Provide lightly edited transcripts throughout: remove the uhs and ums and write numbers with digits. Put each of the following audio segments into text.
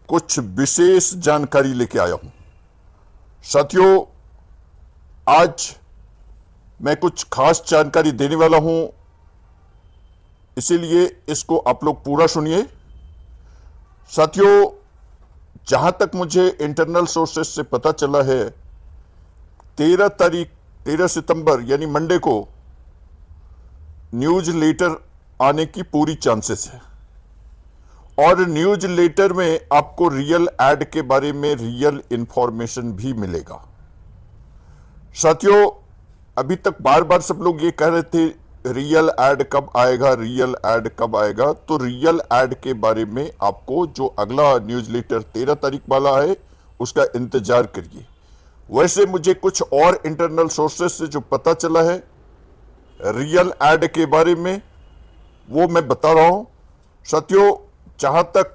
कुछ विशेष जानकारी लेके आया हूं। साथियों, आज मैं कुछ खास जानकारी देने वाला हूं, इसीलिए इसको आप लोग पूरा सुनिए। साथियों, जहां तक मुझे इंटरनल सोर्सेस से पता चला है, 13 सितंबर यानी मंडे को न्यूज लेटर आने की पूरी चांसेस है। और न्यूज लेटर में आपको रियल एड के बारे में रियल इंफॉर्मेशन भी मिलेगा। साथियों, अभी तक बार बार सब लोग ये कह रहे थे रियल एड कब आएगा, रियल एड कब आएगा। तो रियल एड के बारे में आपको जो अगला न्यूज लेटर 13 तारीख वाला है उसका इंतजार करिए। वैसे मुझे कुछ और इंटरनल सोर्सेस से जो पता चला है रियल एड के बारे में, वो मैं बता रहा हूं। साथियों, जहां तक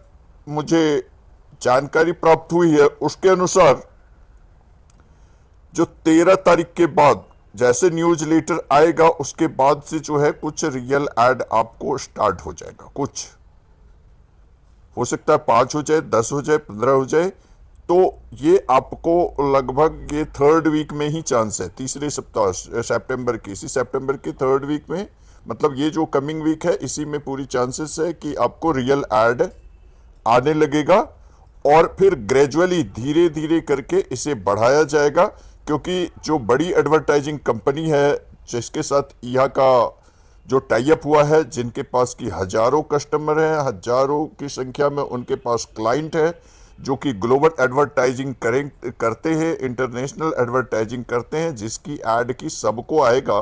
मुझे जानकारी प्राप्त हुई है उसके अनुसार जो 13 तारीख के बाद जैसे न्यूज लेटर आएगा उसके बाद से जो है कुछ रियल एड आपको स्टार्ट हो जाएगा। कुछ हो सकता है 5 हो जाए, 10 हो जाए, 15 हो जाए। तो ये आपको लगभग ये 3rd वीक में ही चांस है, तीसरे सप्ताह सितंबर की, इसी सितंबर की 3rd वीक में, मतलब ये जो कमिंग वीक है इसी में पूरी चांसेस है कि आपको रियल एड आने लगेगा। और फिर ग्रेजुअली धीरे धीरे करके इसे बढ़ाया जाएगा, क्योंकि जो बड़ी एडवर्टाइजिंग कंपनी है जिसके साथ यहाँ का जो टाई अप हुआ है, जिनके पास की हजारों कस्टमर हैं, हजारों की संख्या में उनके पास क्लाइंट है जो कि ग्लोबल एडवर्टाइजिंग करते हैं, इंटरनेशनल एडवर्टाइजिंग करते हैं, जिसकी एड की सबको आएगा,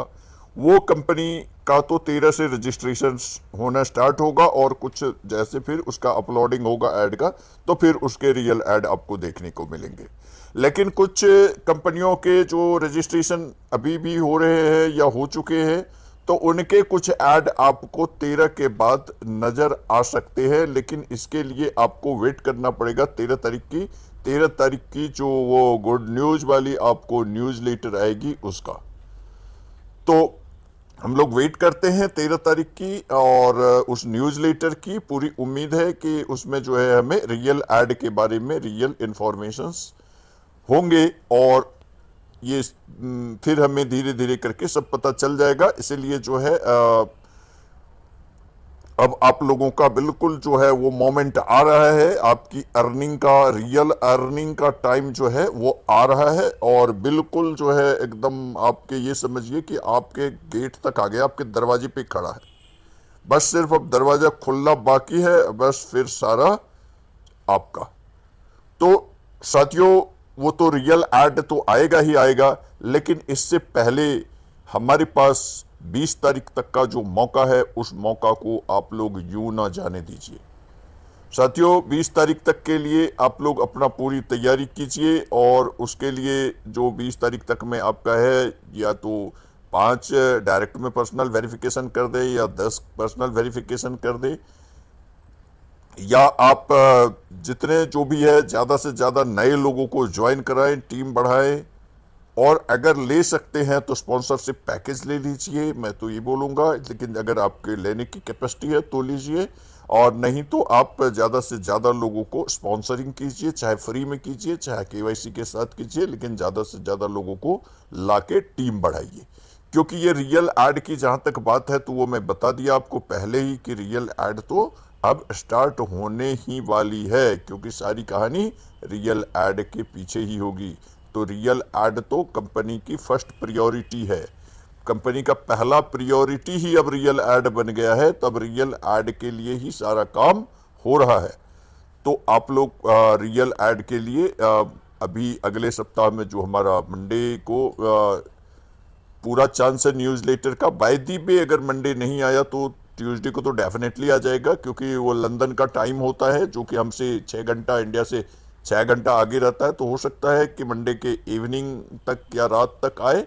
वो कंपनी का तो 13 से रजिस्ट्रेशन होना स्टार्ट होगा और कुछ जैसे फिर उसका अपलोडिंग होगा ऐड का, तो फिर उसके रियल ऐड आपको देखने को मिलेंगे। लेकिन कुछ कंपनियों के जो रजिस्ट्रेशन अभी भी हो रहे हैं या हो चुके हैं, तो उनके कुछ ऐड आपको 13 के बाद नजर आ सकते हैं। लेकिन इसके लिए आपको वेट करना पड़ेगा 13 तारीख की। 13 तारीख की जो वो गुड न्यूज वाली आपको न्यूज लेटर आएगी उसका, तो हम लोग वेट करते हैं 13 तारीख की। और उस न्यूज लेटर की पूरी उम्मीद है कि उसमें जो है हमें रियल एड के बारे में रियल इंफॉर्मेशंस होंगे और ये फिर हमें धीरे धीरे करके सब पता चल जाएगा। इसीलिए जो है अब आप लोगों का बिल्कुल जो है वो मोमेंट आ रहा है, आपकी अर्निंग का, रियल अर्निंग का टाइम जो है वो आ रहा है। और बिल्कुल जो है एकदम आपके ये समझिए कि आपके गेट तक आ गया, आपके दरवाजे पे खड़ा है, बस सिर्फ अब दरवाजा खुलना बाकी है, बस फिर सारा आपका। तो साथियों, वो तो रियल एड तो आएगा ही आएगा, लेकिन इससे पहले हमारे पास 20 तारीख तक का जो मौका है उस मौका को आप लोग यूं ना जाने दीजिए। साथियों, 20 तारीख तक के लिए आप लोग अपना पूरी तैयारी कीजिए। और उसके लिए जो 20 तारीख तक में आपका है, या तो 5 डायरेक्ट में पर्सनल वेरिफिकेशन कर दे या 10 पर्सनल वेरिफिकेशन कर दे, या आप जितने जो भी है ज़्यादा से ज़्यादा नए लोगों को ज्वाइन कराएं, टीम बढ़ाएं। और अगर ले सकते हैं तो स्पॉन्सरशिप पैकेज ले लीजिए, मैं तो ये बोलूँगा। लेकिन अगर आपके लेने की कैपेसिटी है तो लीजिए, और नहीं तो आप ज़्यादा से ज़्यादा लोगों को स्पॉन्सरिंग कीजिए, चाहे फ्री में कीजिए चाहे केवाईसी के साथ कीजिए, लेकिन ज़्यादा से ज़्यादा लोगों को ला के टीम बढ़ाइए। क्योंकि ये रियल एड की जहाँ तक बात है तो वो मैं बता दिया आपको पहले ही कि रियल एड तो अब स्टार्ट होने ही वाली है, क्योंकि सारी कहानी रियल एड के पीछे ही होगी। तो रियल एड तो कंपनी की फर्स्ट प्रायोरिटी है, कंपनी का पहला प्रायोरिटी ही अब रियल एड बन गया है। तब रियल एड के लिए ही सारा काम हो रहा है। तो आप लोग रियल एड के लिए अभी अगले सप्ताह में जो हमारा मंडे को पूरा चांस है न्यूज लेटर का। बाय दी वे अगर मंडे नहीं आया तो ट्यूसडे को तो डेफिनेटली आ जाएगा, क्योंकि वो लंदन का टाइम होता है जो कि हमसे 6 घंटा, इंडिया से 6 घंटा आगे रहता है। तो हो सकता है कि मंडे के इवनिंग तक या रात तक आए,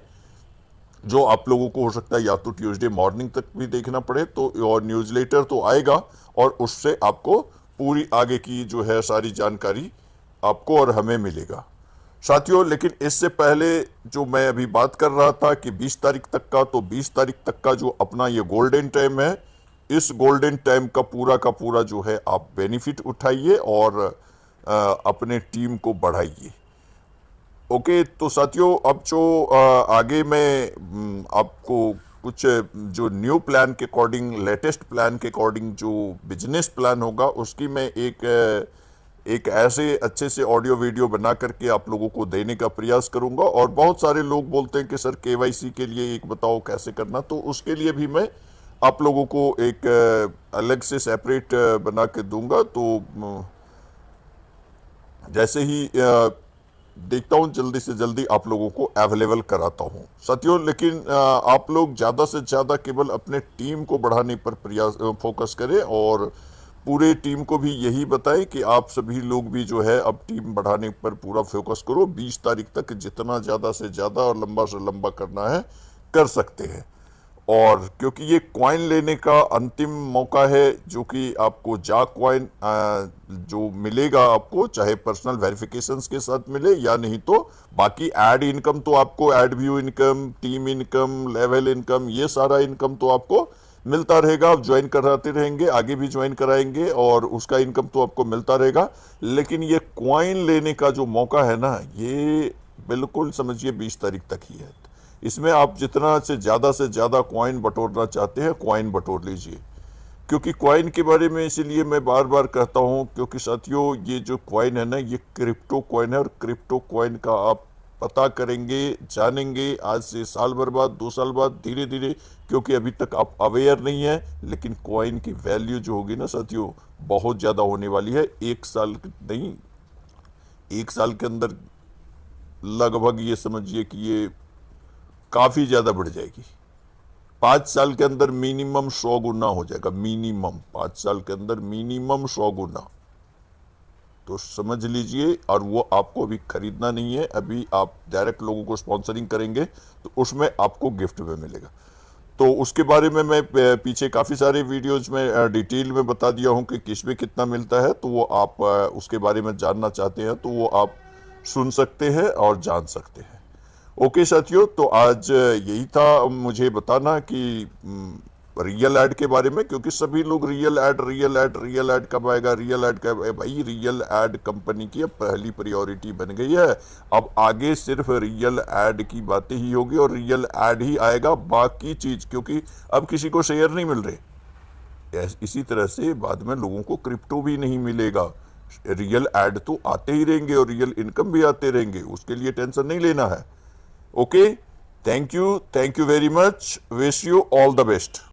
जो आप लोगों को हो सकता है या तो ट्यूसडे मॉर्निंग तक भी देखना पड़े। तो और न्यूज लेटर तो आएगा और उससे आपको पूरी आगे की जो है सारी जानकारी आपको और हमें मिलेगा। साथियों, लेकिन इससे पहले जो मैं अभी बात कर रहा था कि 20 तारीख तक का, तो 20 तारीख तक का जो अपना ये गोल्डन टाइम है, इस गोल्डन टाइम का पूरा जो है आप बेनिफिट उठाइए। और अपने टीम को बढ़ाइए। ओके, तो साथियों अब जो आगे मैं आपको कुछ जो न्यू प्लान के अकॉर्डिंग, लेटेस्ट प्लान के अकॉर्डिंग जो बिजनेस प्लान होगा उसकी मैं एक ऐसे अच्छे से ऑडियो वीडियो बना करके आप लोगों को देने का प्रयास करूंगा। और बहुत सारे लोग बोलते हैं कि सर केवाईसी के लिए एक बताओ कैसे करना, तो उसके लिए भी मैं आप लोगों को एक अलग से सेपरेट बना के दूंगा। तो जैसे ही देखता हूं जल्दी से जल्दी आप लोगों को अवेलेबल कराता हूं साथियों। लेकिन आप लोग ज़्यादा से ज़्यादा केवल अपने टीम को बढ़ाने पर प्रयास फोकस करें, और पूरे टीम को भी यही बताएं कि आप सभी लोग भी जो है अब टीम बढ़ाने पर पूरा फोकस करो। 20 तारीख तक जितना ज़्यादा से ज़्यादा और लंबा से लंबा करना है कर सकते हैं। और क्योंकि ये कॉइन लेने का अंतिम मौका है, जो कि आपको जा कॉइन जो मिलेगा आपको, चाहे पर्सनल वेरिफिकेशंस के साथ मिले या नहीं, तो बाकी ऐड इनकम तो आपको, add view income, team income, level income, ये सारा इनकम तो आपको मिलता रहेगा। आप ज्वाइन कराते रहेंगे, आगे भी ज्वाइन कराएंगे और उसका इनकम तो आपको मिलता रहेगा। लेकिन ये कॉइन लेने का जो मौका है ना, ये बिल्कुल समझिए 20 तारीख तक ही है। इसमें आप जितना से ज़्यादा कॉइन बटोरना चाहते हैं कॉइन बटोर लीजिए। क्योंकि कॉइन के बारे में इसीलिए मैं बार बार कहता हूं, क्योंकि साथियों ये जो कॉइन है ना, ये क्रिप्टो कॉइन है। और क्रिप्टो कॉइन का आप पता करेंगे, जानेंगे आज से साल भर बाद, 2 साल बाद, धीरे धीरे, क्योंकि अभी तक आप अवेयर नहीं है। लेकिन कॉइन की वैल्यू जो होगी ना साथियों, बहुत ज़्यादा होने वाली है। 1 साल नहीं, 1 साल के अंदर लगभग ये समझिए कि ये काफ़ी ज़्यादा बढ़ जाएगी। 5 साल के अंदर मिनिमम 100 गुना हो जाएगा, मिनिमम 5 साल के अंदर मिनिमम 100 गुना। तो समझ लीजिए। और वो आपको अभी खरीदना नहीं है, अभी आप डायरेक्ट लोगों को स्पॉन्सरिंग करेंगे तो उसमें आपको गिफ्ट में मिलेगा। तो उसके बारे में मैं पीछे काफ़ी सारे वीडियोज में डिटेल में बता दिया हूं कि किस में कितना मिलता है। तो वो आप उसके बारे में जानना चाहते हैं तो वो आप सुन सकते हैं और जान सकते हैं। ओके साथियों, तो आज यही था मुझे बताना कि रियल ऐड के बारे में, क्योंकि सभी लोग real add real add real add कब आएगा, रियल ऐड कब, भाई रियल ऐड कंपनी की अब पहली प्रायोरिटी बन गई है। अब आगे सिर्फ रियल ऐड की बातें ही होगी और रियल ऐड ही आएगा, बाकी चीज क्योंकि अब किसी को शेयर नहीं मिल रहे। इसी तरह से बाद में लोगों को क्रिप्टो भी नहीं मिलेगा। रियल ऐड तो आते ही रहेंगे और रियल इनकम भी आते रहेंगे, उसके लिए टेंशन नहीं लेना है। Okay, thank you very much. Wish you all the best.